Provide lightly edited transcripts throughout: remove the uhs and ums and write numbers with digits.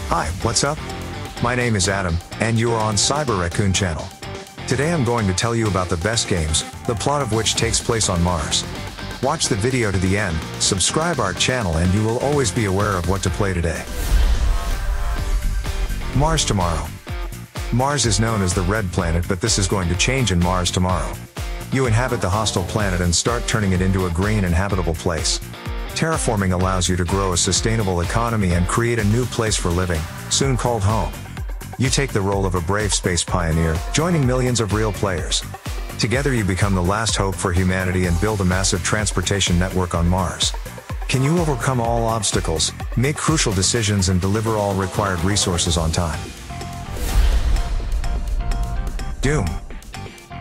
Hi, what's up? My name is Adam, and you are on Cyber Raccoon channel. Today I'm going to tell you about the best games, the plot of which takes place on Mars. Watch the video to the end, subscribe our channel, and you will always be aware of what to play today. Mars tomorrow. Mars is known as the Red Planet, but this is going to change in Mars tomorrow. You inhabit the hostile planet and start turning it into a green and habitable place. Terraforming allows you to grow a sustainable economy and create a new place for living, soon called home. You take the role of a brave space pioneer, joining millions of real players. Together you become the last hope for humanity and build a massive transportation network on Mars. Can you overcome all obstacles, make crucial decisions, and deliver all required resources on time? Doom.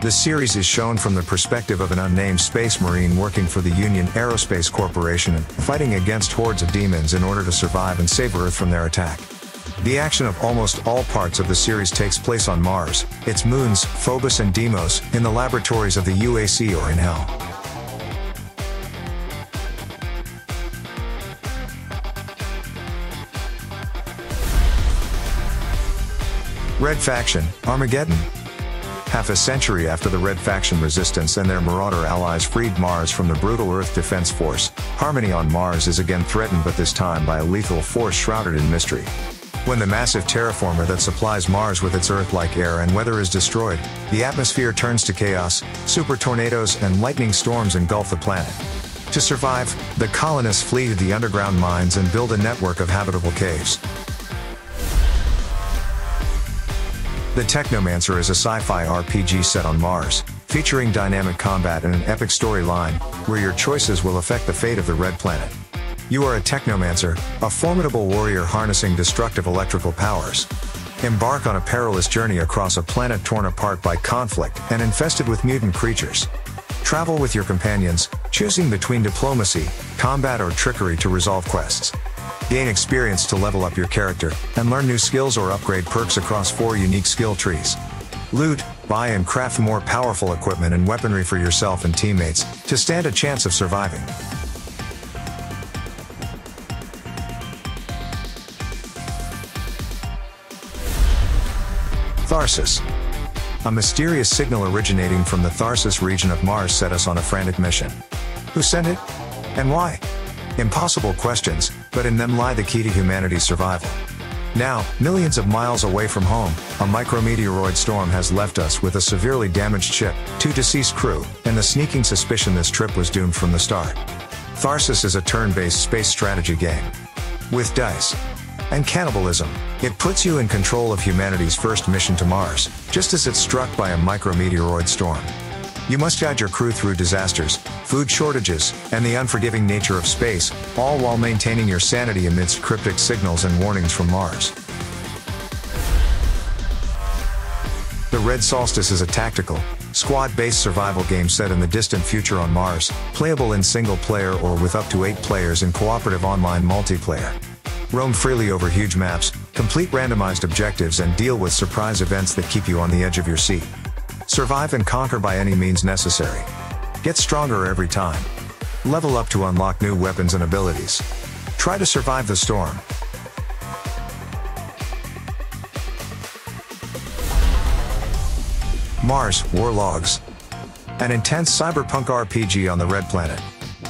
The series is shown from the perspective of an unnamed space marine working for the Union Aerospace Corporation and fighting against hordes of demons in order to survive and save Earth from their attack. The action of almost all parts of the series takes place on Mars, its moons, Phobos and Deimos, in the laboratories of the UAC or in Hell. Red Faction, Armageddon. Half a century after the Red Faction resistance and their marauder allies freed Mars from the brutal Earth Defense Force, harmony on Mars is again threatened, but this time by a lethal force shrouded in mystery. When the massive terraformer that supplies Mars with its Earth-like air and weather is destroyed, the atmosphere turns to chaos, super tornadoes and lightning storms engulf the planet. To survive, the colonists flee to the underground mines and build a network of habitable caves. The Technomancer is a sci-fi RPG set on Mars, featuring dynamic combat and an epic storyline, where your choices will affect the fate of the Red Planet. You are a Technomancer, a formidable warrior harnessing destructive electrical powers. Embark on a perilous journey across a planet torn apart by conflict and infested with mutant creatures. Travel with your companions, choosing between diplomacy, combat, or trickery to resolve quests. Gain experience to level up your character, and learn new skills or upgrade perks across 4 unique skill trees. Loot, buy and craft more powerful equipment and weaponry for yourself and teammates, to stand a chance of surviving. Tharsis. A mysterious signal originating from the Tharsis region of Mars set us on a frantic mission. Who sent it? And why? Impossible questions, but in them lie the key to humanity's survival. Now, millions of miles away from home, a micrometeoroid storm has left us with a severely damaged ship, 2 deceased crew, and the sneaking suspicion this trip was doomed from the start. Tharsis is a turn-based space strategy game. With dice and cannibalism, it puts you in control of humanity's first mission to Mars, just as it's struck by a micrometeoroid storm. You must guide your crew through disasters, food shortages, and the unforgiving nature of space, all while maintaining your sanity amidst cryptic signals and warnings from Mars. The Red Solstice is a tactical, squad-based survival game set in the distant future on Mars, playable in single-player or with up to 8 players in cooperative online multiplayer. Roam freely over huge maps, complete randomized objectives, and deal with surprise events that keep you on the edge of your seat. Survive and conquer by any means necessary. Get stronger every time. Level up to unlock new weapons and abilities. Try to survive the storm. Mars War Logs. An intense cyberpunk RPG on the Red Planet.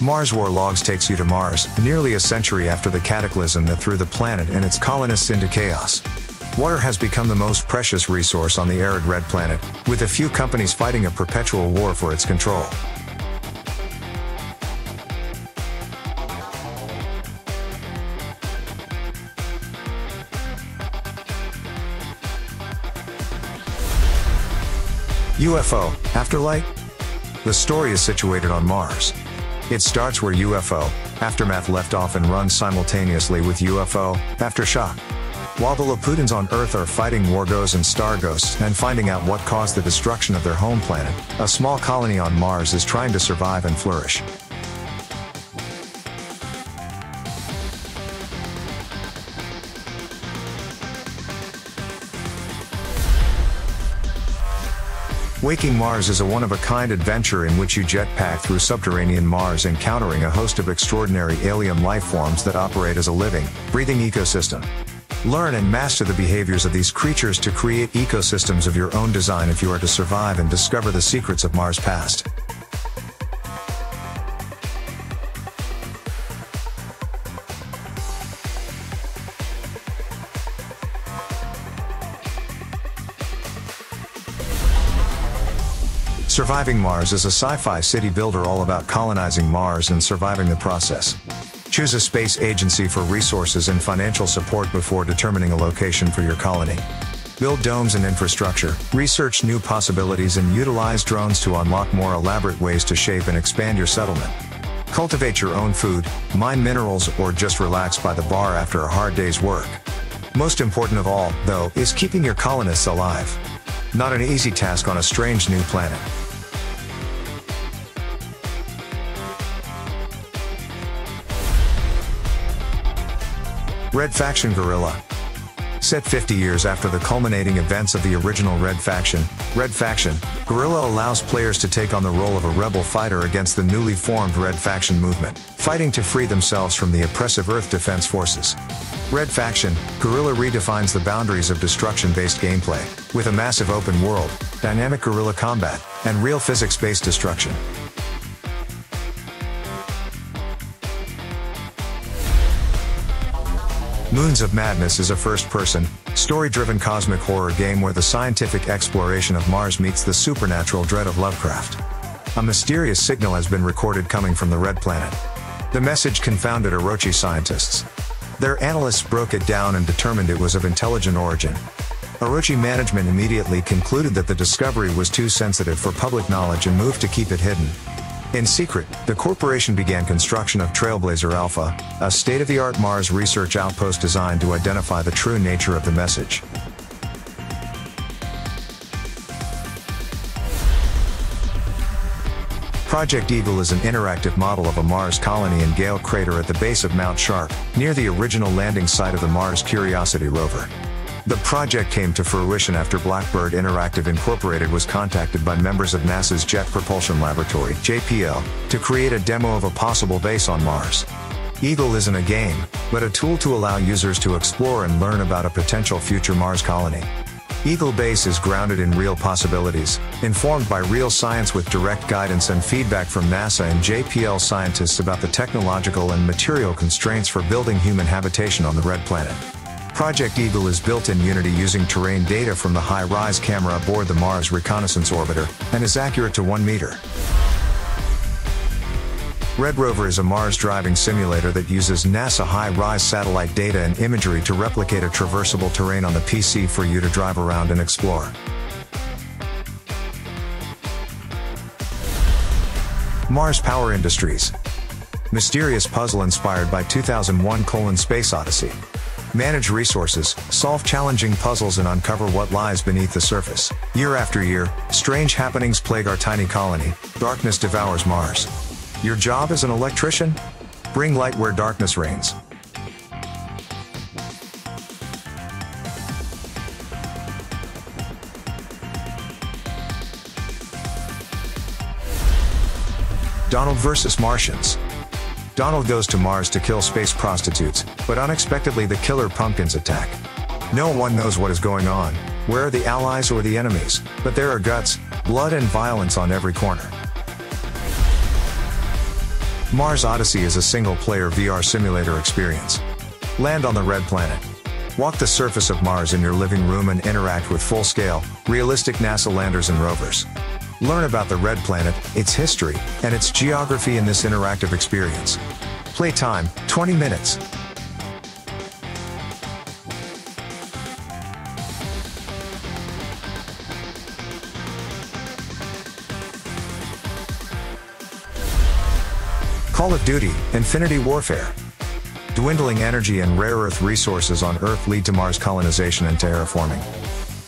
Mars War Logs takes you to Mars, nearly a century after the cataclysm that threw the planet and its colonists into chaos. Water has become the most precious resource on the arid Red Planet, with a few companies fighting a perpetual war for its control. UFO, Afterlight? The story is situated on Mars. It starts where UFO, Aftermath left off and runs simultaneously with UFO, Aftershock. While the Laputans on Earth are fighting Wargos and Starghosts and finding out what caused the destruction of their home planet, a small colony on Mars is trying to survive and flourish. Waking Mars is a one-of-a-kind adventure in which you jetpack through subterranean Mars, encountering a host of extraordinary alien life forms that operate as a living, breathing ecosystem. Learn and master the behaviors of these creatures to create ecosystems of your own design if you are to survive and discover the secrets of Mars' past. Surviving Mars is a sci-fi city builder all about colonizing Mars and surviving the process. Choose a space agency for resources and financial support before determining a location for your colony. Build domes and infrastructure, research new possibilities, and utilize drones to unlock more elaborate ways to shape and expand your settlement. Cultivate your own food, mine minerals, or just relax by the bar after a hard day's work. Most important of all, though, is keeping your colonists alive. Not an easy task on a strange new planet. Red Faction Guerilla. Set 50 years after the culminating events of the original Red Faction, Guerilla allows players to take on the role of a rebel fighter against the newly formed Red Faction movement, fighting to free themselves from the oppressive Earth Defense Forces. Red Faction, Guerilla redefines the boundaries of destruction-based gameplay, with a massive open world, dynamic guerrilla combat, and real physics-based destruction. Moons of Madness is a first-person, story-driven cosmic horror game where the scientific exploration of Mars meets the supernatural dread of Lovecraft. A mysterious signal has been recorded coming from the Red Planet. The message confounded Orochi scientists. Their analysts broke it down and determined it was of intelligent origin. Orochi management immediately concluded that the discovery was too sensitive for public knowledge and moved to keep it hidden. In secret, the corporation began construction of Trailblazer Alpha, a state-of-the-art Mars research outpost designed to identify the true nature of the message. Project Eagle is an interactive model of a Mars colony in Gale Crater at the base of Mount Sharp, near the original landing site of the Mars Curiosity rover. The project came to fruition after Blackbird Interactive Incorporated was contacted by members of NASA's Jet Propulsion Laboratory (JPL) to create a demo of a possible base on Mars. Eagle isn't a game, but a tool to allow users to explore and learn about a potential future Mars colony. Eagle Base is grounded in real possibilities, informed by real science with direct guidance and feedback from NASA and JPL scientists about the technological and material constraints for building human habitation on the Red Planet. Project Eagle is built in Unity using terrain data from the high-rise camera aboard the Mars Reconnaissance Orbiter, and is accurate to 1 meter. Red Rover is a Mars driving simulator that uses NASA high-rise satellite data and imagery to replicate a traversable terrain on the PC for you to drive around and explore. Mars Power Industries. Mysterious puzzle inspired by 2001: Space Odyssey. Manage resources, solve challenging puzzles, and uncover what lies beneath the surface. Year after year, strange happenings plague our tiny colony. Darkness devours Mars. Your job as an electrician? Bring light where darkness reigns. Donald vs. Martians. Donald goes to Mars to kill space prostitutes, but unexpectedly the killer pumpkins attack. No one knows what is going on, where are the allies or the enemies, but there are guts, blood, and violence on every corner. Mars Odyssey is a single-player VR simulator experience. Land on the Red Planet. Walk the surface of Mars in your living room and interact with full-scale, realistic NASA landers and rovers. Learn about the Red Planet, its history, and its geography in this interactive experience. Playtime, 20 minutes. Call of Duty: Infinity Warfare. Dwindling energy and rare earth resources on Earth lead to Mars colonization and terraforming.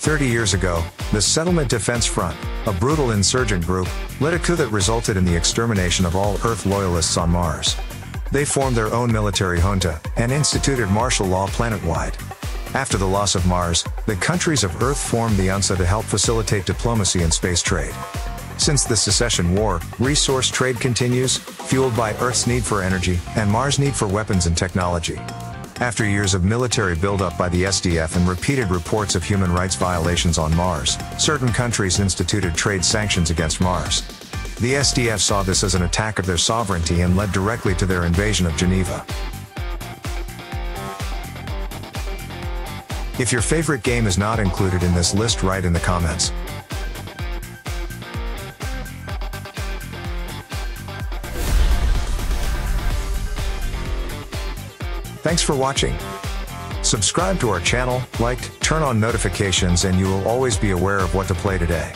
30 years ago, the Settlement Defense Front, a brutal insurgent group, led a coup that resulted in the extermination of all Earth loyalists on Mars. They formed their own military junta, and instituted martial law planet-wide. After the loss of Mars, the countries of Earth formed the UNSA to help facilitate diplomacy and space trade. Since the Secession War, resource trade continues, fueled by Earth's need for energy, and Mars' need for weapons and technology. After years of military buildup by the SDF and repeated reports of human rights violations on Mars, certain countries instituted trade sanctions against Mars. The SDF saw this as an attack of their sovereignty and led directly to their invasion of Geneva. If your favorite game is not included in this list, write in the comments. Thanks for watching. Subscribe to our channel, like, turn on notifications, and you will always be aware of what to play today.